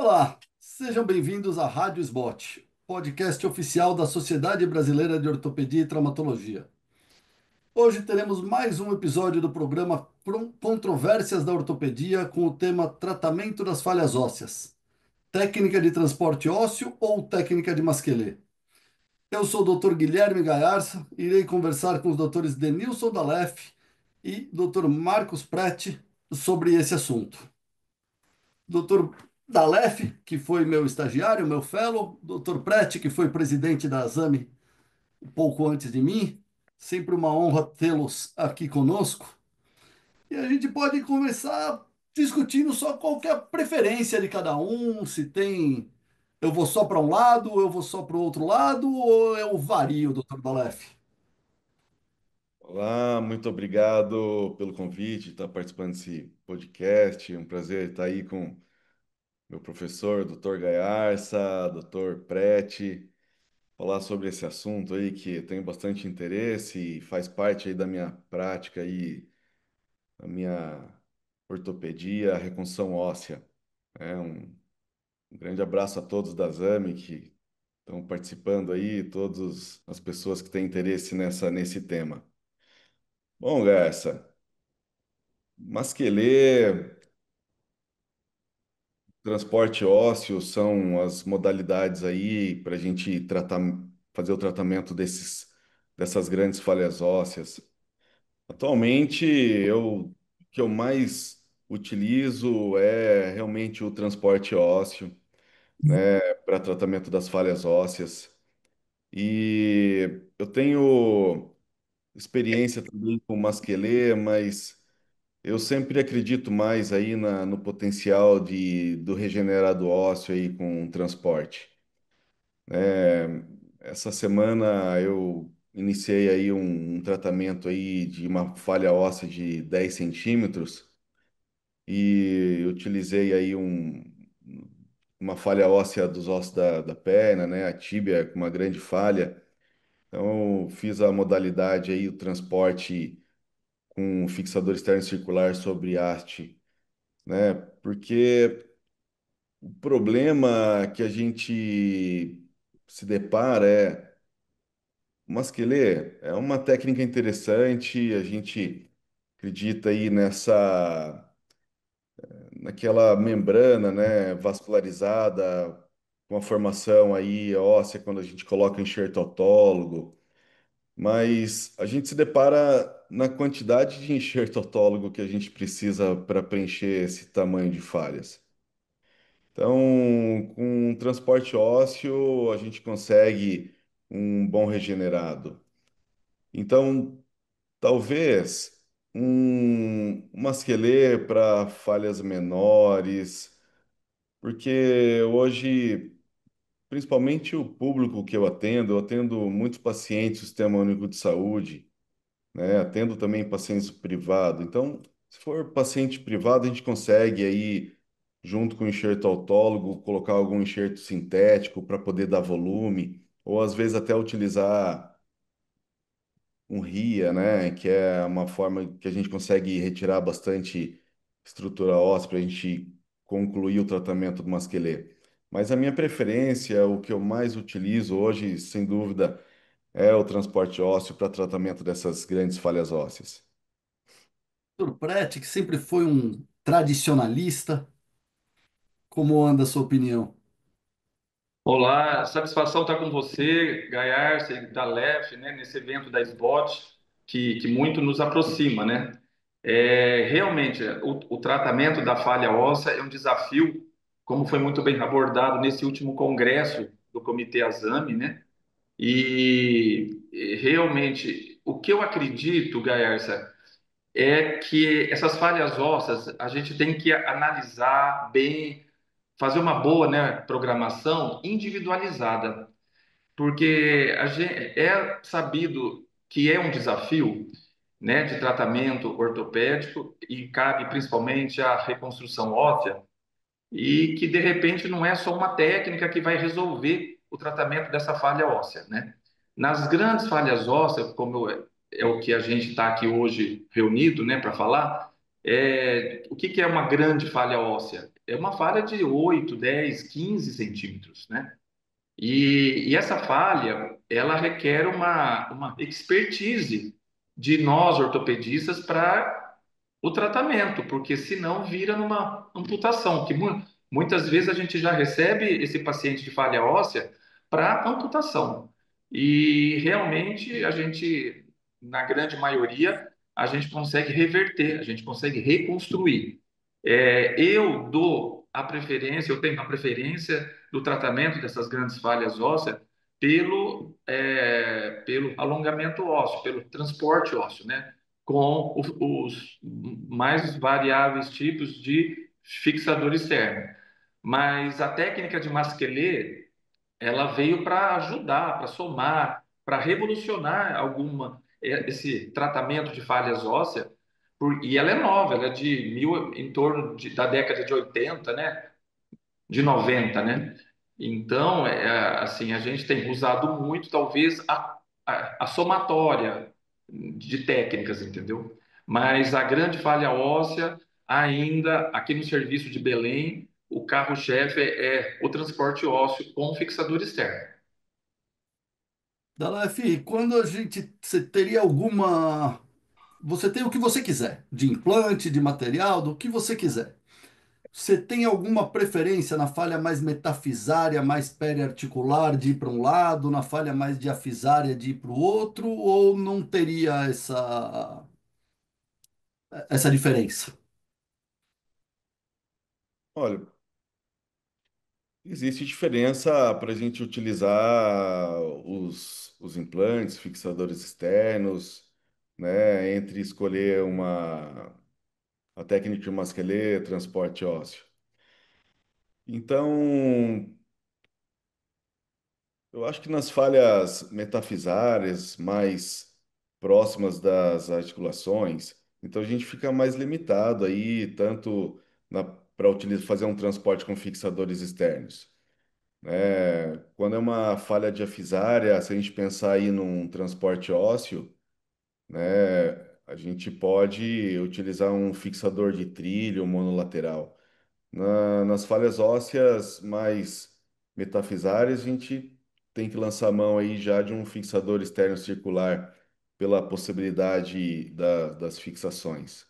Olá, sejam bem-vindos à Rádio SBOT, podcast oficial da Sociedade Brasileira de Ortopedia e Traumatologia. Hoje teremos mais um episódio do programa Controvérsias da Ortopedia com o tema Tratamento das Falhas Ósseas, técnica de transporte ósseo ou técnica de Masquelê. Eu sou o Dr. Guilherme Gaiarsa e irei conversar com os doutores Denilson Dalef e Dr. Marcos Prete sobre esse assunto. Doutor Dalef, que foi meu estagiário, meu fellow, doutor Prete, que foi presidente da ASAME um pouco antes de mim. Sempre uma honra tê-los aqui conosco. E a gente pode começar discutindo só qual que é a preferência de cada um, se tem eu vou só para um lado, eu vou só para o outro lado, ou eu vario, doutor Dalef. Olá, muito obrigado pelo convite, estar participando desse podcast. É um prazer estar aí com meu professor, Dr. Gaiarsa, Dr. Prete, falar sobre esse assunto aí que eu tenho bastante interesse e faz parte aí da minha prática aí, da minha ortopedia, reconstrução óssea. Um grande abraço a todos da ZAMI que estão participando aí, todas as pessoas que têm interesse nesse tema. Bom, Gaiarsa, Masquelê, transporte ósseo são as modalidades aí para a gente fazer o tratamento dessas grandes falhas ósseas. Atualmente, o que eu mais utilizo é realmente o transporte ósseo, né, para tratamento das falhas ósseas. E eu tenho experiência também com masquelê, mas eu sempre acredito mais aí no potencial do regenerado ósseo aí com o transporte. É, essa semana eu iniciei aí um tratamento aí de uma falha óssea de 10 centímetros e utilizei aí uma falha óssea dos ossos da perna, né? A tíbia com uma grande falha. Então eu fiz a modalidade aí, o transporte com fixador externo circular sobre haste, né? Porque o problema que a gente se depara o masquelê é uma técnica interessante, a gente acredita aí naquela membrana, né, vascularizada, com a formação aí óssea quando a gente coloca enxerto autólogo, mas a gente se depara na quantidade de enxerto autólogo que a gente precisa para preencher esse tamanho de falhas. Então, com transporte ósseo, a gente consegue um bom regenerado. Então, talvez um masquelê para falhas menores, porque hoje, principalmente o público que eu atendo muitos pacientes do Sistema Único de Saúde, né? Atendo também pacientes privados. Então, se for paciente privado, a gente consegue aí, junto com o enxerto autólogo, colocar algum enxerto sintético para poder dar volume, ou às vezes até utilizar um RIA, né? Que é uma forma que a gente consegue retirar bastante estrutura óssea para a gente concluir o tratamento do masquelê. Mas a minha preferência, o que eu mais utilizo hoje, sem dúvida, é o transporte ósseo para tratamento dessas grandes falhas ósseas. Doutor Prete, que sempre foi um tradicionalista, como anda a sua opinião? Olá, satisfação estar com você, Gaiarsa e da LEF, né, nesse evento da SBOT, que muito nos aproxima, né? Realmente, o tratamento da falha óssea é um desafio, como foi muito bem abordado nesse último congresso do Comitê Azame, né? E realmente, o que eu acredito, Gaiarsa, é que essas falhas ósseas a gente tem que analisar bem, fazer uma boa, né, programação individualizada, porque é sabido que é um desafio, né, de tratamento ortopédico e cabe principalmente à reconstrução óssea e que de repente não é só uma técnica que vai resolver o tratamento dessa falha óssea, né? Nas grandes falhas ósseas, é o que a gente está aqui hoje reunido, né, para falar, o que é uma grande falha óssea? é uma falha de 8, 10, 15 centímetros, né? E essa falha, ela requer uma expertise de nós ortopedistas para o tratamento, porque senão vira numa amputação, que muitas vezes a gente já recebe esse paciente de falha óssea para amputação. E realmente a gente, na grande maioria, a gente consegue reverter, a gente consegue reconstruir. Eu dou a preferência, eu tenho a preferência do tratamento dessas grandes falhas ósseas pelo alongamento ósseo, pelo transporte ósseo, né? Com os mais variáveis tipos de fixador externo. Mas a técnica de Masquelet, ela veio para ajudar, para somar, para revolucionar esse tratamento de falhas ósseas, e ela é nova, ela é de em torno da década de 80, né? De 90, né? Então, assim, a gente tem usado muito, talvez, a somatória de técnicas, entendeu? Mas a grande falha óssea, ainda aqui no serviço de Belém, o carro-chefe é o transporte ósseo com fixador externo. Dalaf, quando a gente, você teria alguma, você tem o que você quiser, de implante, de material, do que você quiser. Você tem alguma preferência na falha mais metafisária, mais periarticular, de ir para um lado, na falha mais diafisária, de ir para o outro, ou não teria essa diferença? Olha, existe diferença para a gente utilizar os implantes, fixadores externos, né, entre escolher a técnica de Masquelet, transporte ósseo. Então, eu acho que nas falhas metafisárias, mais próximas das articulações, então a gente fica mais limitado aí, tanto para fazer um transporte com fixadores externos. Quando é uma falha diafisária, se a gente pensar aí num transporte ósseo, né, a gente pode utilizar um fixador de trilho monolateral. Nas falhas ósseas mais metafisárias, a gente tem que lançar a mão aí já de um fixador externo circular pela possibilidade das fixações.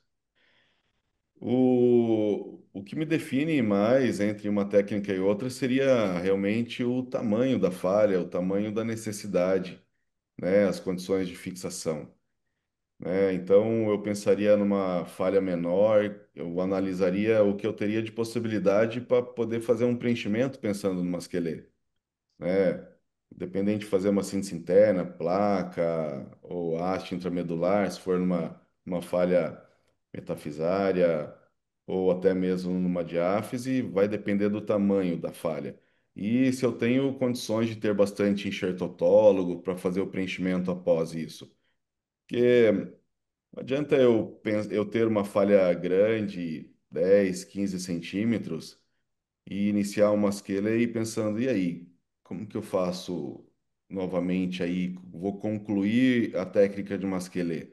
O que me define mais entre uma técnica e outra seria realmente o tamanho da falha, o tamanho da necessidade, né, as condições de fixação, né? Então, eu pensaria numa falha menor, eu analisaria o que eu teria de possibilidade para poder fazer um preenchimento pensando numa esquelete, né? Independente de fazer uma síntese interna, placa ou haste intramedular, se for numa falha metafisária ou até mesmo numa diáfise, vai depender do tamanho da falha. E se eu tenho condições de ter bastante enxertotólogo para fazer o preenchimento após isso. Porque não adianta eu ter uma falha grande, 10, 15 centímetros, e iniciar uma esquela e pensando, e aí, como que eu faço novamente aí? Vou concluir a técnica de masquelê,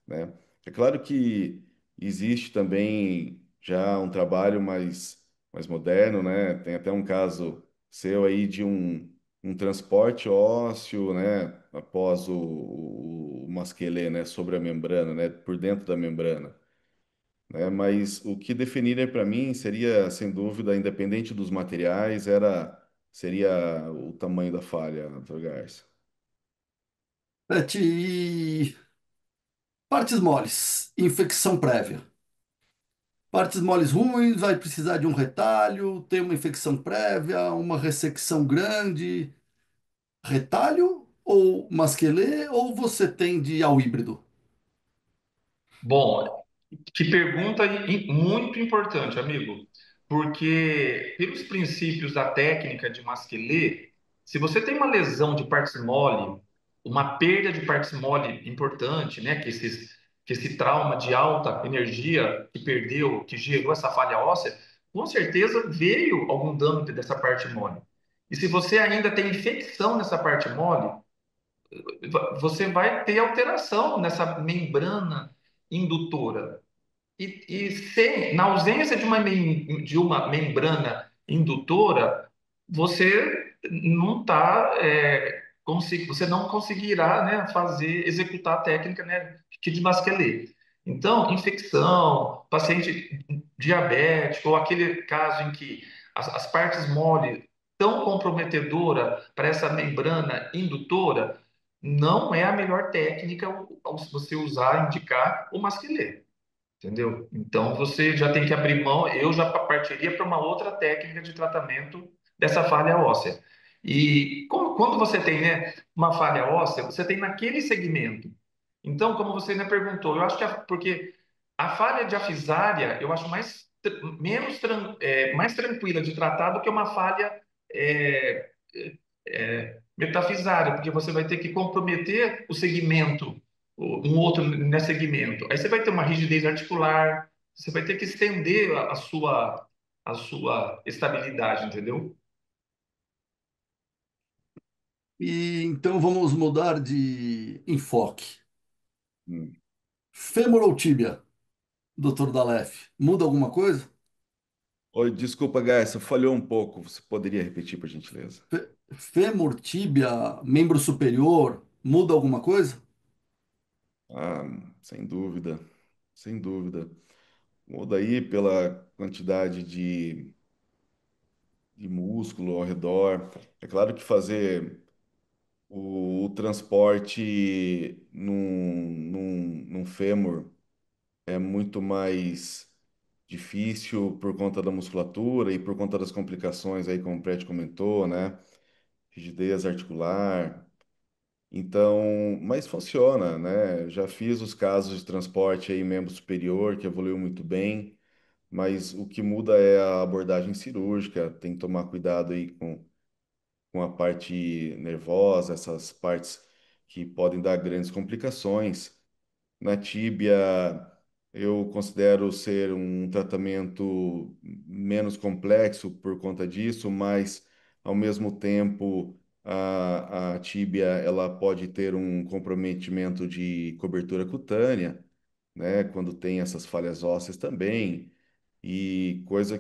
né? É claro que existe também já um trabalho mais moderno, né? Tem até um caso seu aí de um transporte ósseo, né? Após o masquelê, né? Sobre a membrana, né? Por dentro da membrana, né? Mas o que definiria para mim seria, sem dúvida, independente dos materiais, seria o tamanho da falha, Dr. Garça. Beth, e partes moles, infecção prévia. Partes moles ruins, vai precisar de um retalho, tem uma infecção prévia, uma ressecção grande. Retalho ou masquelê, ou você tende ao híbrido? Bom, que pergunta muito importante, amigo, porque pelos princípios da técnica de Masquelet, se você tem uma lesão de partes mole, uma perda de partes mole importante, né, que esse trauma de alta energia que perdeu, que gerou essa falha óssea, com certeza veio algum dano dessa parte mole. E se você ainda tem infecção nessa parte mole, você vai ter alteração nessa membrana indutora. Na ausência de uma membrana indutora, você não tá, você não conseguirá, né, executar a técnica, né, de Basquelê. Então, infecção, paciente diabético, ou aquele caso em que as partes moles tão comprometedora para essa membrana indutora, não é a melhor técnica ao você usar, indicar o Masquelê. Entendeu? Então você já tem que abrir mão. Eu já partiria para uma outra técnica de tratamento dessa falha óssea. E quando você tem, né, uma falha óssea, você tem naquele segmento. Então, como você ainda perguntou, eu acho que porque a falha diafisária eu acho mais tranquila de tratar do que uma falha é, metafisária, porque você vai ter que comprometer o segmento, um outro nesse segmento. Aí você vai ter uma rigidez articular, você vai ter que estender a sua estabilidade, entendeu? E então vamos mudar de enfoque. Hum. Fêmur ou tíbia, doutor Dalef? Muda alguma coisa? Oi, desculpa, Garça, falhou um pouco. Você poderia repetir, por gentileza? Fêmur, tíbia, membro superior, muda alguma coisa? Ah, sem dúvida, sem dúvida. Muda aí pela quantidade de músculo ao redor. É claro que fazer o transporte num fêmur é muito mais difícil por conta da musculatura e por conta das complicações aí, como o Prédio comentou, né? Rigidez articular. Então, mas funciona, né? Já fiz os casos de transporte aí em membro superior, que evoluiu muito bem, mas o que muda é a abordagem cirúrgica, tem que tomar cuidado aí com a parte nervosa, essas partes que podem dar grandes complicações. Na tíbia, eu considero ser um tratamento menos complexo por conta disso, mas ao mesmo tempo a tíbia ela pode ter um comprometimento de cobertura cutânea, né, quando tem essas falhas ósseas também, e coisa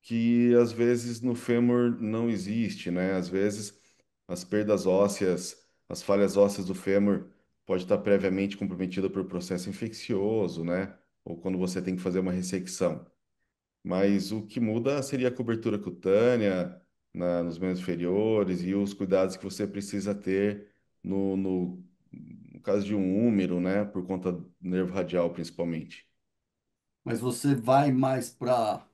que às vezes no fêmur não existe, né? Às vezes as perdas ósseas, as falhas ósseas do fêmur pode estar previamente comprometida por processo infeccioso, né? Ou quando você tem que fazer uma ressecção. Mas o que muda seria a cobertura cutânea nos membros inferiores e os cuidados que você precisa ter no caso de um úmero, né? Por conta do nervo radial, principalmente. Mas você vai mais para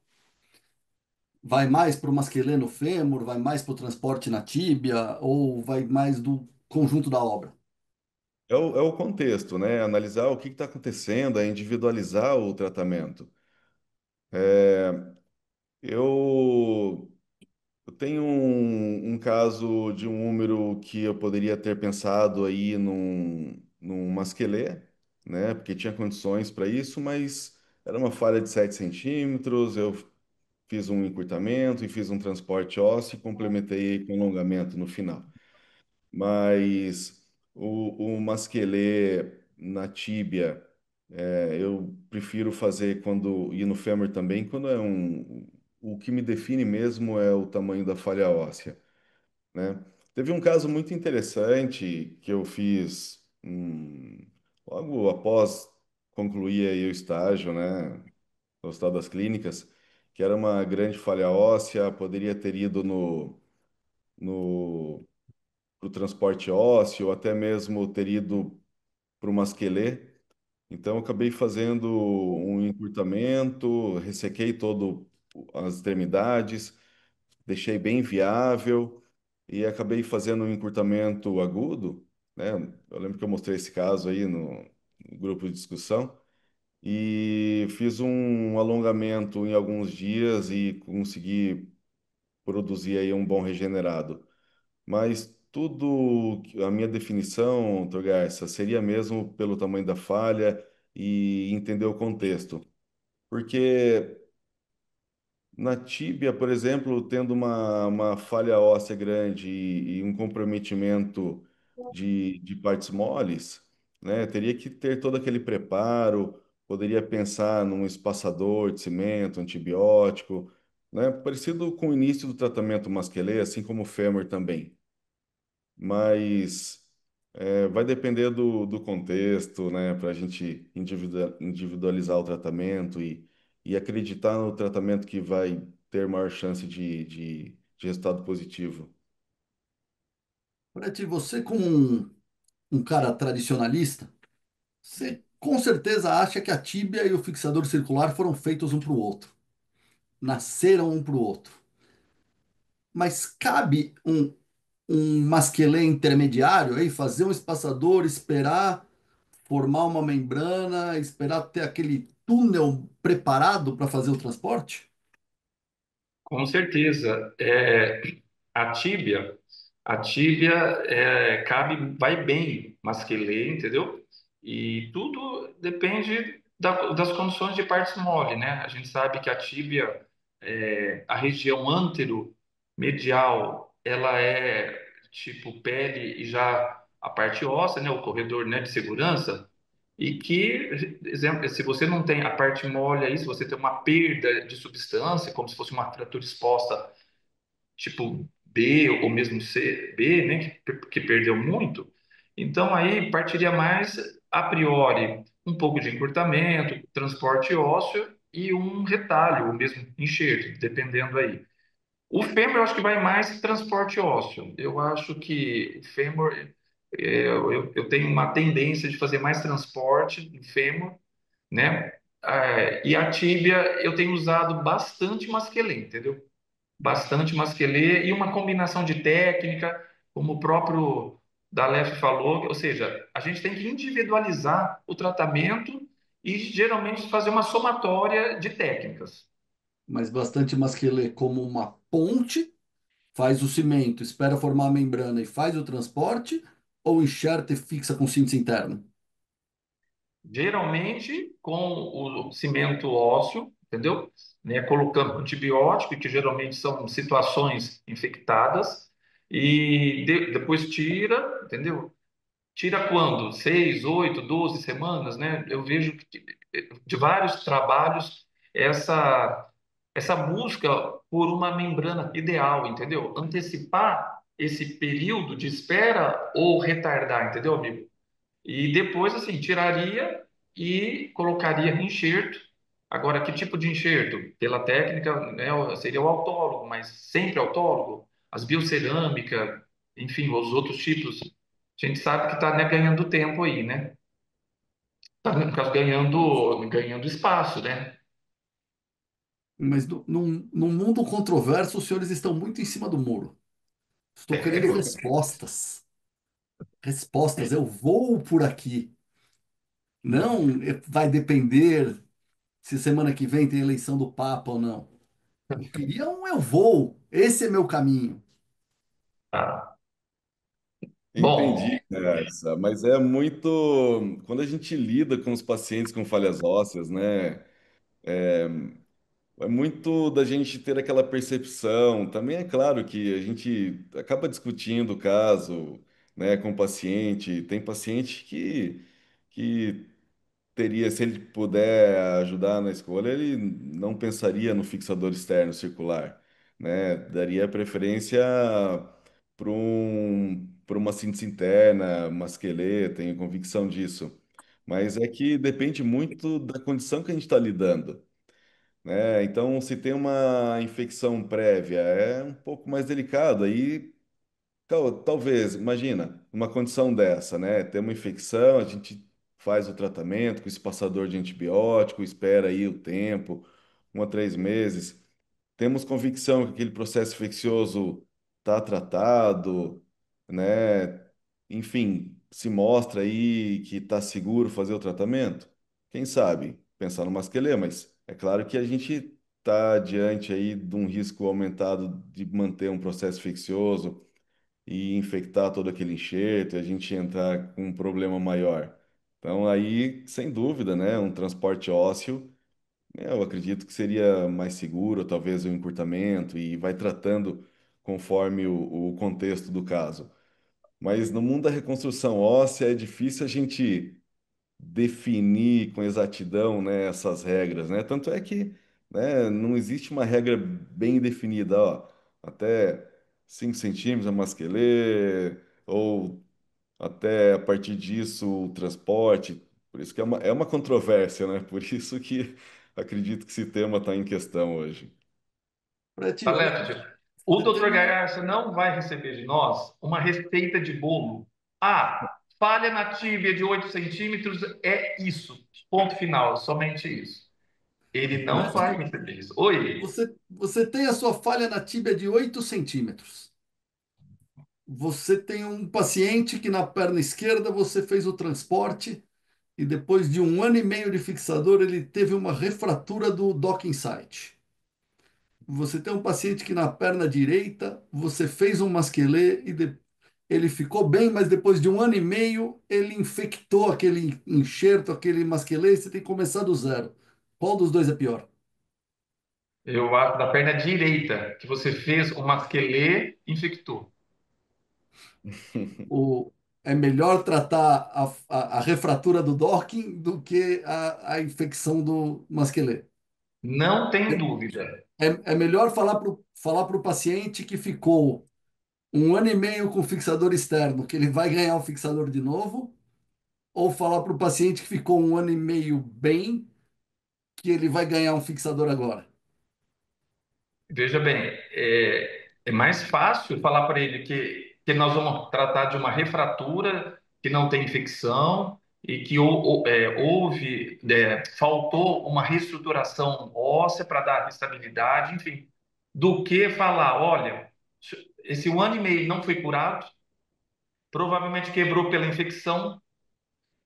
o masquelê fêmur, vai mais para o transporte na tíbia ou vai mais do conjunto da obra? É o contexto, né? Analisar o que está acontecendo, é individualizar o tratamento. Eu, eu tenho um caso de um número que eu poderia ter pensado aí num masquelê, né? Porque tinha condições para isso, mas era uma falha de 7 centímetros. Eu fiz um encurtamento e fiz um transporte ósseo e complementei com alongamento no final. Mas o masquelê na tíbia, eu prefiro fazer quando, e no fêmur também, quando o que me define mesmo é o tamanho da falha óssea, né? Teve um caso muito interessante que eu fiz logo após concluir aí o estágio, né, no Hospital das Clínicas, que era uma grande falha óssea, poderia ter ido no para o transporte ósseo, ou até mesmo ter ido para o masquelê. Então, eu acabei fazendo um encurtamento, ressequei todo as extremidades, deixei bem viável e acabei fazendo um encurtamento agudo, né? Eu lembro que eu mostrei esse caso aí no grupo de discussão e fiz um alongamento em alguns dias e consegui produzir aí um bom regenerado. Mas tudo, a minha definição, Torgarça, seria mesmo pelo tamanho da falha e entender o contexto. Porque na tíbia, por exemplo, tendo uma falha óssea grande e um comprometimento de partes moles, né, teria que ter todo aquele preparo, poderia pensar num espaçador de cimento, antibiótico, né? Parecido com o início do tratamento masquelê, assim como o fêmur também. Mas vai depender do contexto, né? Para a gente individualizar o tratamento e acreditar no tratamento que vai ter maior chance de resultado positivo. Preti, você como um cara tradicionalista, você com certeza acha que a tíbia e o fixador circular foram feitos um para o outro, nasceram um para o outro. Mas cabe um masquelê intermediário aí, fazer um espaçador, esperar formar uma membrana, esperar ter aquele túnel preparado para fazer o transporte? Com certeza. A tíbia, a tíbia cabe, vai bem masquelê, entendeu? E tudo depende das condições de partes mole, né? A gente sabe que a tíbia, a região anteromedial, ela é tipo pele e já a parte óssea, né? O corredor, né, de segurança. E que, exemplo, se você não tem a parte mole aí, se você tem uma perda de substância, como se fosse uma fratura exposta tipo B ou mesmo C, B, né, que perdeu muito, então aí partiria mais a priori um pouco de encurtamento, transporte ósseo e um retalho, ou mesmo enxerto, dependendo aí. O fêmur eu acho que vai mais transporte ósseo. Eu acho que o fêmur, eu tenho uma tendência de fazer mais transporte em fêmur, né? E a tíbia eu tenho usado bastante masquelê, entendeu? Bastante masquelê e uma combinação de técnica, como o próprio Dalef falou, ou seja, a gente tem que individualizar o tratamento e geralmente fazer uma somatória de técnicas. Mas bastante masquelê como uma ponte, faz o cimento, espera formar a membrana e faz o transporte, ou enxerta e fixa com síntese interno? Geralmente com o cimento ósseo, entendeu? Né, colocando antibiótico, que geralmente são situações infectadas, e depois tira, entendeu? Tira quando? 6, 8, 12 semanas, né? Eu vejo que de vários trabalhos essa busca por uma membrana ideal, entendeu? Antecipar esse período de espera ou retardar, entendeu, amigo? E depois, assim, tiraria e colocaria enxerto. Agora, que tipo de enxerto? Pela técnica, né, seria o autólogo, mas sempre autólogo. As biocerâmica, enfim, os outros tipos. A gente sabe que está, né, ganhando tempo aí, né? Está, no caso, ganhando espaço, né? Mas num mundo controverso, os senhores estão muito em cima do muro. Estou querendo respostas. Respostas, eu vou por aqui. Não vai depender se semana que vem tem eleição do Papa ou não. Eu queria um eu vou. Esse é meu caminho. Tá. Bom, Entendi, cara, mas é muito. Quando a gente lida com os pacientes com falhas ósseas, né? É muito da gente ter aquela percepção. Também é claro que a gente acaba discutindo o caso, né, com o paciente. Tem paciente que teria, se ele puder ajudar na escolha, ele não pensaria no fixador externo circular, né? Daria preferência para uma síntese interna, uma esqueleta, tenho convicção disso. Mas é que depende muito da condição que a gente está lidando, né? Então, se tem uma infecção prévia, é um pouco mais delicado. Aí, talvez, imagina, uma condição dessa, né? Tem uma infecção, a gente faz o tratamento com esse passador de antibiótico, espera aí o tempo, 1 a 3 meses. Temos convicção que aquele processo infeccioso está tratado, né? Enfim, se mostra aí que está seguro fazer o tratamento. Quem sabe pensar no masquelê, mas é claro que a gente está diante aí de um risco aumentado de manter um processo infeccioso e infectar todo aquele enxerto e a gente entrar com um problema maior. Então aí, sem dúvida, né, um transporte ósseo eu acredito que seria mais seguro, talvez o encurtamento, e vai tratando conforme o contexto do caso. Mas no mundo da reconstrução óssea é difícil a gente definir com exatidão, né, essas regras, né? Tanto é que, né, não existe uma regra bem definida, ó, até 5 centímetros a masquelê, ou até a partir disso o transporte. Por isso que é uma controvérsia, né? Por isso que acredito que esse tema está em questão hoje. Prati, Left, o você tem doutor uma. Gaiarsa não vai receber de nós uma receita de bolo. Ah, falha na tíbia de 8 centímetros é isso. Ponto final, somente isso. Ele não vai Prati, receber isso. Oi, você tem a sua falha na tíbia de 8 centímetros. Você tem um paciente que na perna esquerda você fez o transporte e depois de 1 ano e meio de fixador ele teve uma refratura do docking site. Você tem um paciente que na perna direita você fez um masquelê e ele ficou bem, mas depois de 1 ano e meio ele infectou aquele enxerto, aquele masquelê e você tem que começar do zero. Qual dos dois é pior? eu acho da perna direita que você fez o masquelê infectou. O, é melhor tratar a refratura do docking do que a infecção do masquelê. Não tem dúvida. É melhor falar pro paciente que ficou 1 ano e meio com fixador externo, que ele vai ganhar o fixador de novo, ou falar para o paciente que ficou 1 ano e meio bem, que ele vai ganhar um fixador agora. Veja bem, é mais fácil falar para ele que nós vamos tratar de uma refratura que não tem infecção e que faltou uma reestruturação óssea para dar estabilidade, enfim, do que falar, olha, esse 1 ano e meio não foi curado, provavelmente quebrou pela infecção,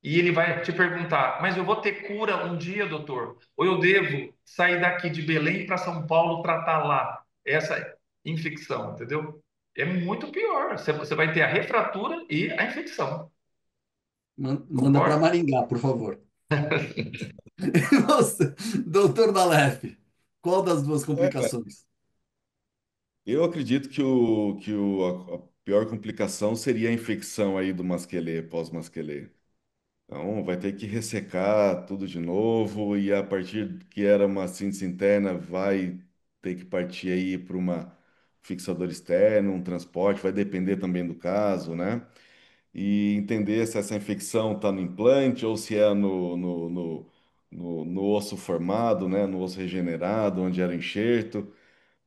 e ele vai te perguntar: mas eu vou ter cura um dia, doutor? Ou eu devo sair daqui de Belém para São Paulo tratar lá essa infecção, entendeu? É muito pior. Você vai ter a refratura e a infecção. Manda para Concorda? Maringá, por favor. Você, doutor Dalef, qual das duas É, complicações? eu acredito a pior complicação seria a infecção aí do masquelê, pós-masquelê. Então, vai ter que ressecar tudo de novo e a partir que era uma síntese interna, vai ter que partir aí para uma fixador externo, um transporte, vai depender também do caso, né? E entender se essa infecção está no implante ou se é no osso formado, né? No osso regenerado, onde era o enxerto.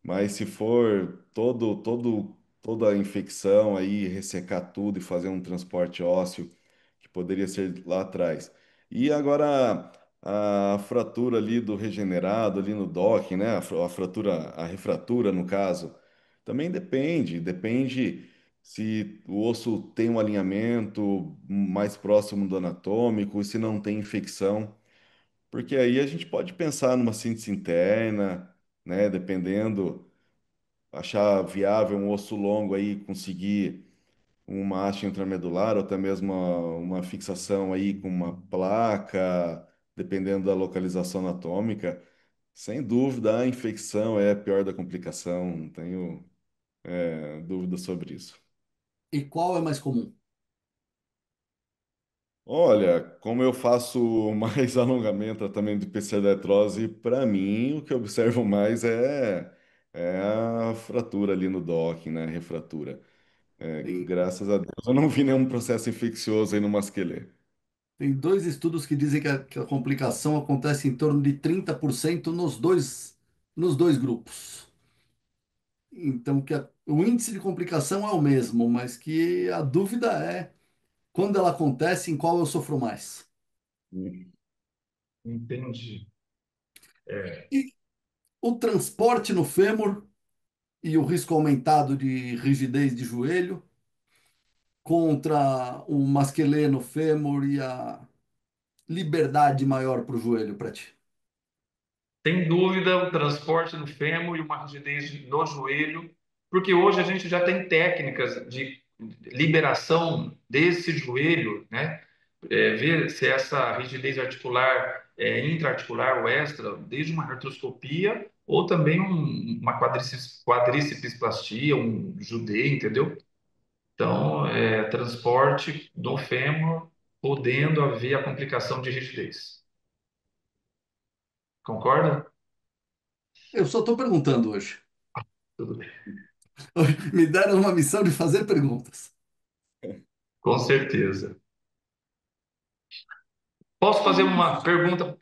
Mas se for toda a infecção aí, ressecar tudo e fazer um transporte ósseo, que poderia ser lá atrás. E agora a fratura ali do regenerado, ali no docking, né? A fratura, a refratura, no caso, também depende se o osso tem um alinhamento mais próximo do anatômico, se não tem infecção. Porque aí a gente pode pensar numa síntese interna, né? Dependendo achar viável um osso longo aí, conseguir uma haste intramedular ou até mesmo uma fixação aí com uma placa, dependendo da localização anatômica, sem dúvida a infecção é a pior da complicação, não tenho dúvida sobre isso. E qual é mais comum? Olha, como eu faço mais alongamento, tratamento de PC-artrose, para mim o que eu observo mais é a fratura ali no docking, né? Refratura. Tem, Graças a Deus, eu não vi nenhum processo infeccioso aí no masquelê. tem dois estudos que dizem que a complicação acontece em torno de 30% nos dois grupos. Então, o índice de complicação é o mesmo, mas que a dúvida é quando ela acontece, em qual eu sofro mais. Entendi. É. E o transporte no fêmur e o risco aumentado de rigidez de joelho contra o masquelê no fêmur e a liberdade maior para o joelho para ti. Sem dúvida, o transporte no fêmur e uma rigidez no joelho, porque hoje a gente já tem técnicas de liberação desse joelho, né? Ver se essa rigidez articular é intraarticular ou extra, desde uma artroscopia ou também uma quadricepsplastia, um judê, entendeu? Então, transporte do fêmur. podendo haver a complicação de rigidez. Concorda? Eu só estou perguntando hoje. Tudo bem. Me deram uma missão de fazer perguntas. Com certeza. Posso fazer uma pergunta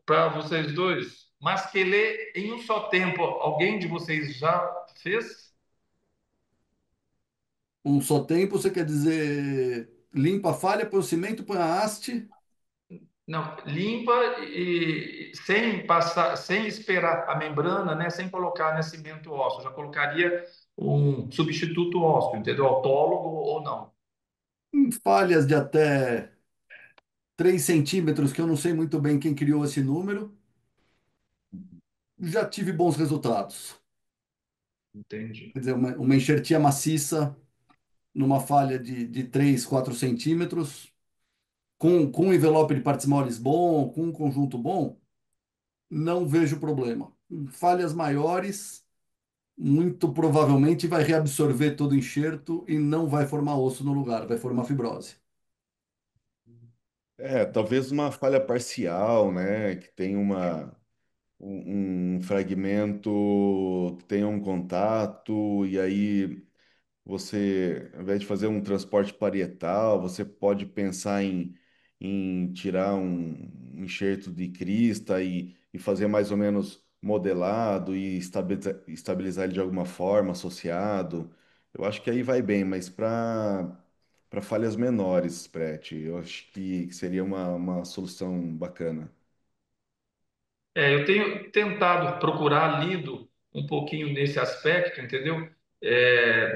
para vocês dois? Masquelê em um só tempo, alguém de vocês já fez? Um só tempo, você quer dizer limpa a falha, põe o cimento, põe a haste. Não, limpa e sem passar, sem esperar a membrana, né? Sem colocar cimento ósseo. Já colocaria um substituto ósseo, entendeu? Autólogo ou não. Em falhas de até 3 centímetros, que eu não sei muito bem quem criou esse número, já tive bons resultados. Entendi. Quer dizer, uma enxertia maciça numa falha de 3, 4 centímetros, com um envelope de partes moles bom, com um conjunto bom, não vejo problema. Em falhas maiores, muito provavelmente vai reabsorver todo o enxerto e não vai formar osso no lugar, vai formar fibrose. É, talvez uma falha parcial, né? Que tem um fragmento que tenha um contato, e aí você, ao invés de fazer um transporte parietal, você pode pensar em tirar um enxerto de crista e fazer mais ou menos modelado e estabilizar ele de alguma forma, associado. Eu acho que aí vai bem, mas para falhas menores, Prete, eu acho que seria uma solução bacana. Eu tenho tentado procurar lido um pouquinho nesse aspecto, entendeu?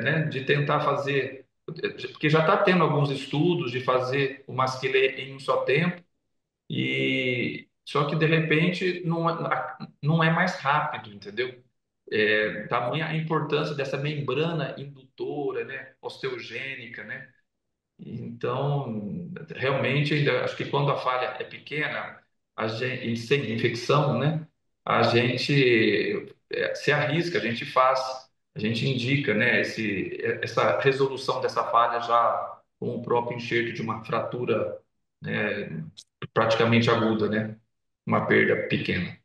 Né, de tentar fazer, porque já está tendo alguns estudos de fazer o masquelê em um só tempo, e só que de repente não é mais rápido, entendeu? Tamanha a importância dessa membrana indutora, né, osteogênica, né? Então, realmente, ainda acho que quando a falha é pequena, a gente, e sem infecção, né, a gente se arrisca, a gente faz, a gente indica, né, essa resolução dessa falha já com o próprio enxerto de uma fratura, né, praticamente aguda, né, uma perda pequena.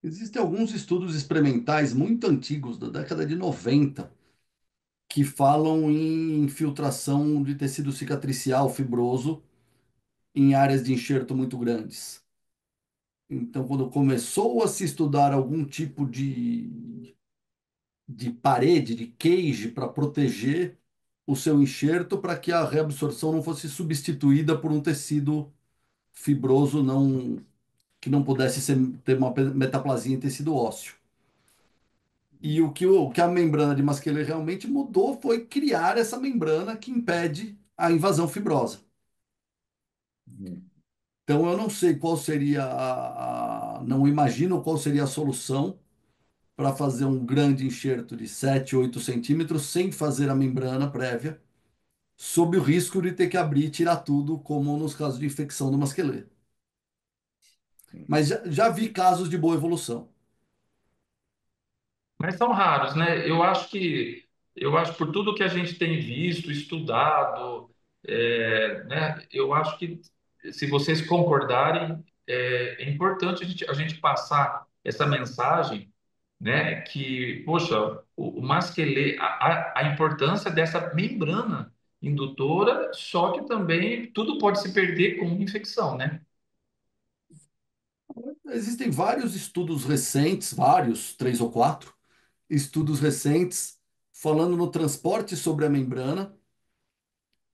Existem alguns estudos experimentais muito antigos, da década de 90, que falam em infiltração de tecido cicatricial fibroso em áreas de enxerto muito grandes. Então, quando começou a se estudar algum tipo de parede, de cage, para proteger o seu enxerto, para que a reabsorção não fosse substituída por um tecido fibroso que não pudesse ter uma metaplasia em tecido ósseo. E o que a membrana de Masquelê realmente mudou foi criar essa membrana que impede a invasão fibrosa. Então, eu não sei qual seria não imagino qual seria a solução para fazer um grande enxerto de 7, 8 centímetros sem fazer a membrana prévia, sob o risco de ter que abrir e tirar tudo, como nos casos de infecção do masquelê. Mas já vi casos de boa evolução. Mas são raros, né? Eu acho por tudo que a gente tem visto, estudado, né? Eu acho que se vocês concordarem, é importante a gente passar essa mensagem, né? Que, poxa, o masquelê, a importância dessa membrana indutora, só que também tudo pode se perder com infecção, né? Existem vários estudos recentes, vários, 3 ou 4, estudos recentes falando no transporte sobre a membrana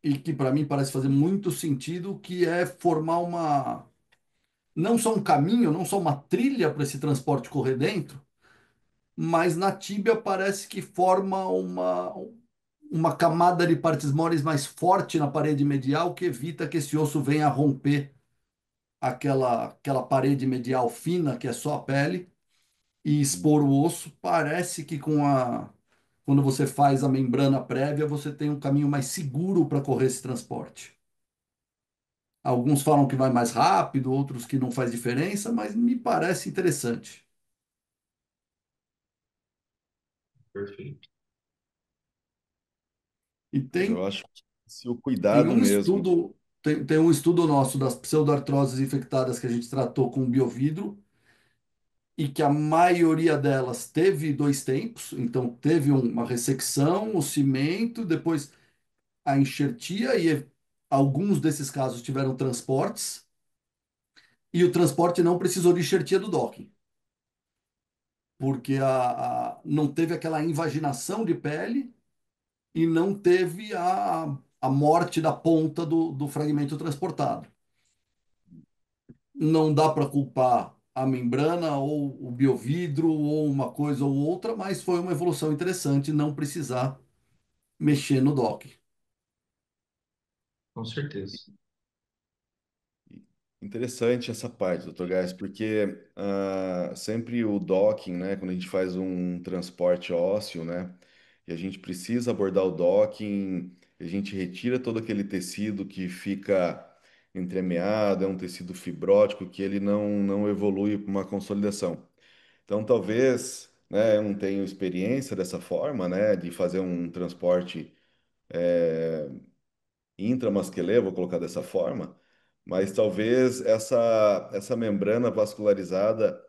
e que para mim parece fazer muito sentido, que é formar não só um caminho, não só uma trilha para esse transporte correr dentro, mas na tíbia parece que forma uma camada de partes moles mais forte na parede medial que evita que esse osso venha a romper aquela parede medial fina, que é só a pele, e expor o osso. Parece que quando você faz a membrana prévia, você tem um caminho mais seguro para correr esse transporte. Alguns falam que vai mais rápido, outros que não faz diferença, mas me parece interessante. Perfeito. E Mas eu tem, acho que se o tem cuidado um mesmo. estudo. tem um estudo nosso das pseudoartroses infectadas que a gente tratou com biovidro e que a maioria delas teve dois tempos, então teve uma ressecção, o cimento, depois a enxertia e alguns desses casos tiveram transportes e o transporte não precisou de enxertia do docking, porque não teve aquela invaginação de pele e não teve a morte da ponta do fragmento transportado. Não dá para culpar a membrana ou o biovidro ou uma coisa ou outra, mas foi uma evolução interessante não precisar mexer no dock. Com certeza. Interessante essa parte, doutor Gás, porque sempre o docking, né, quando a gente faz um transporte ósseo, né, e a gente precisa abordar o docking, a gente retira todo aquele tecido que fica entremeado, é um tecido fibrótico que ele não evolui para uma consolidação. Então, talvez, né, eu não tenho experiência dessa forma, né, de fazer um transporte intramuscular, vou colocar dessa forma, mas talvez essa membrana vascularizada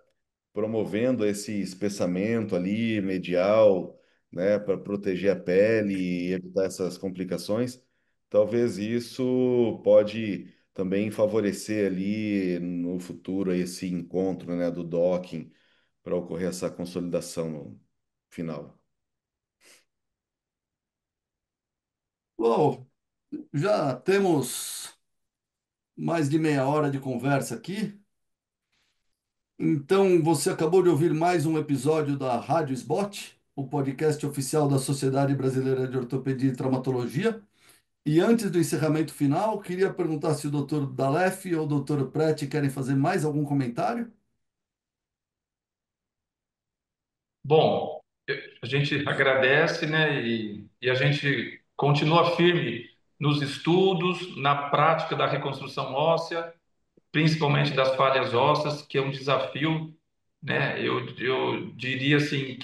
promovendo esse espessamento ali medial, né, para proteger a pele e evitar essas complicações, talvez isso pode também favorecer ali no futuro esse encontro, né, do docking para ocorrer essa consolidação no final. Bom, já temos mais de meia hora de conversa aqui. Então, você acabou de ouvir mais um episódio da Rádio Sbot, o podcast oficial da Sociedade Brasileira de Ortopedia e Traumatologia. E antes do encerramento final, queria perguntar se o Dr. Dalef ou o Dr. Preti querem fazer mais algum comentário. Bom, a gente agradece, né, e a gente continua firme nos estudos, na prática da reconstrução óssea, principalmente das falhas ósseas, que é um desafio, né? Eu diria assim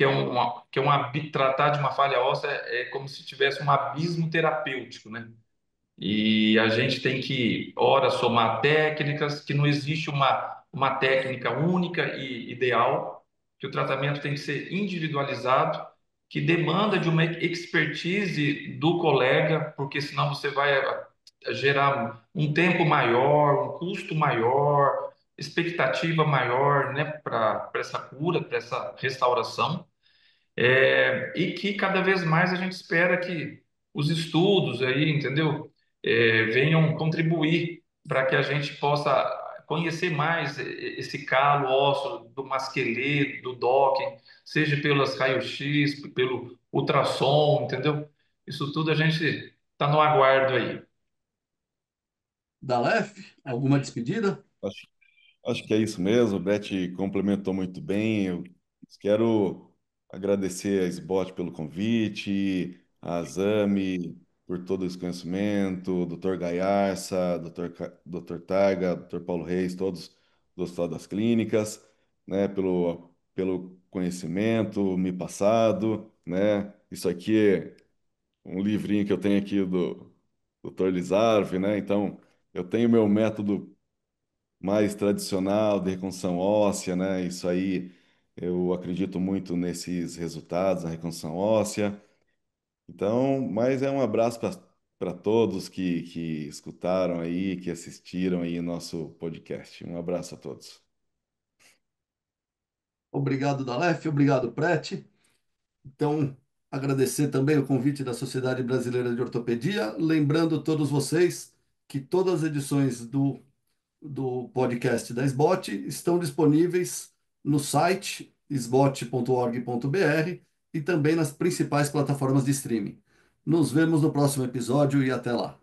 tratar de uma falha óssea é como se tivesse um abismo terapêutico, né? E a gente tem que, ora, somar técnicas, que não existe uma técnica única e ideal, que o tratamento tem que ser individualizado, que demanda de uma expertise do colega, porque senão você vai gerar um tempo maior, um custo maior, expectativa maior, né, para essa cura, para essa restauração. E que cada vez mais a gente espera que os estudos aí, entendeu, venham contribuir para que a gente possa conhecer mais esse calo ósseo do masqueleto, do docking, seja pelas raio-x, pelo ultrassom, entendeu? Isso tudo a gente está no aguardo aí. Dalef, alguma despedida? Acho que é isso mesmo, o Beth complementou muito bem. Eu quero agradecer a SBOT pelo convite, a Zami por todo esse conhecimento, o Dr. Gaiarsa, Dr. Targa, Dr. Paulo Reis, todos do Hospital das Clínicas, né, pelo conhecimento me passado, né? Isso aqui é um livrinho que eu tenho aqui do Dr. Lizarve, né? Então, eu tenho meu método mais tradicional de reconstrução óssea, né? Isso aí eu acredito muito nesses resultados na reconstrução óssea. Então, mas é um abraço para todos que escutaram aí, que assistiram aí o nosso podcast. Um abraço a todos. Obrigado, Dalef, obrigado, Preti. Então, agradecer também o convite da Sociedade Brasileira de Ortopedia, lembrando todos vocês que todas as edições do podcast da SBOT estão disponíveis no site sbot.org.br e também nas principais plataformas de streaming. Nos vemos no próximo episódio e até lá.